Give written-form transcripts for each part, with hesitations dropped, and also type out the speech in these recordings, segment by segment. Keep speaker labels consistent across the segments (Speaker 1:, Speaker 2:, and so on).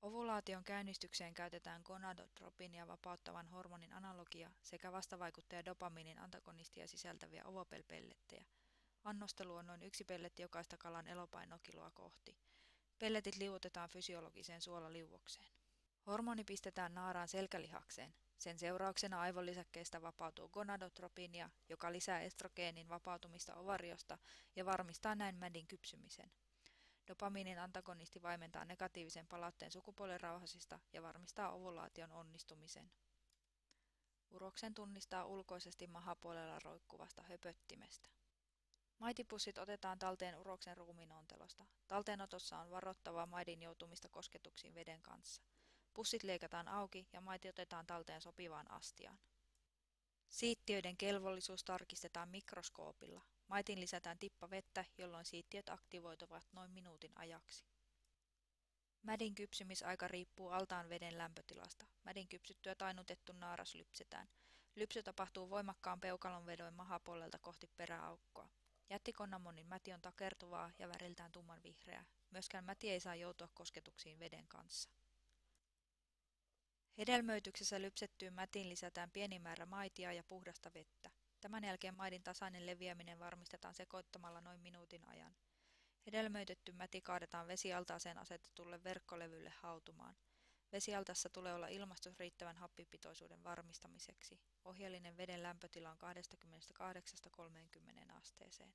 Speaker 1: Ovulaation käynnistykseen käytetään gonadotropinia vapauttavan hormonin analogia sekä vastavaikuttaja dopamiinin antagonistia sisältäviä ovopellettejä. Annostelu on noin 1 pelletti jokaista kalan elopainokiloa kohti. Pelletit liuotetaan fysiologiseen suolaliuokseen. Hormoni pistetään naaraan selkälihakseen. Sen seurauksena aivolisäkkeestä vapautuu gonadotropinia, joka lisää estrogeenin vapautumista ovariosta ja varmistaa näin mädin kypsymisen. Dopamiinin antagonisti vaimentaa negatiivisen palautteen sukupuolenrauhasista ja varmistaa ovulaation onnistumisen. Uroksen tunnistaa ulkoisesti mahapuolella roikkuvasta höpöttimestä. Maitipussit otetaan talteen uroksen ruumiinontelosta. Talteenotossa on varottava maidin joutumista kosketuksiin veden kanssa. Pussit leikataan auki ja maiti otetaan talteen sopivaan astiaan. Siittiöiden kelvollisuus tarkistetaan mikroskoopilla. Maitiin lisätään tippa vettä, jolloin siittiöt aktivoituvat noin minuutin ajaksi. Mädin kypsymisaika riippuu altaan veden lämpötilasta. Mädin kypsyttyä tainutettu naaras lypsetään. Lypsy tapahtuu voimakkaan peukalonvedoin mahapuolelta kohti peräaukkoa. Jättikonnamonin mäti on takertuvaa ja väriltään tummanvihreää. Myöskään mäti ei saa joutua kosketuksiin veden kanssa. Hedelmöityksessä lypsettyyn mätiin lisätään pieni määrä maitia ja puhdasta vettä. Tämän jälkeen maidin tasainen leviäminen varmistetaan sekoittamalla noin minuutin ajan. Hedelmöitetty mäti kaadetaan vesialtaaseen asetetulle verkkolevylle hautumaan. Vesialtaassa tulee olla ilmastus riittävän happipitoisuuden varmistamiseksi. Ohjeellinen veden lämpötila on 28–30 asteeseen.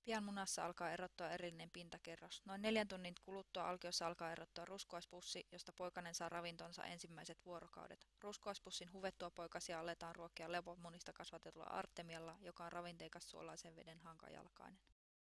Speaker 1: Pian munassa alkaa erottua erillinen pintakerros. Noin 4 tunnin kuluttua alkiossa alkaa erottua ruskoaspussi, josta poikanen saa ravintonsa ensimmäiset vuorokaudet. Ruskoaspussin huvettua poikasia aletaan ruokkia lepomunista kasvatetulla artemialla, joka on ravinteikas suolaisen veden hankajalkainen.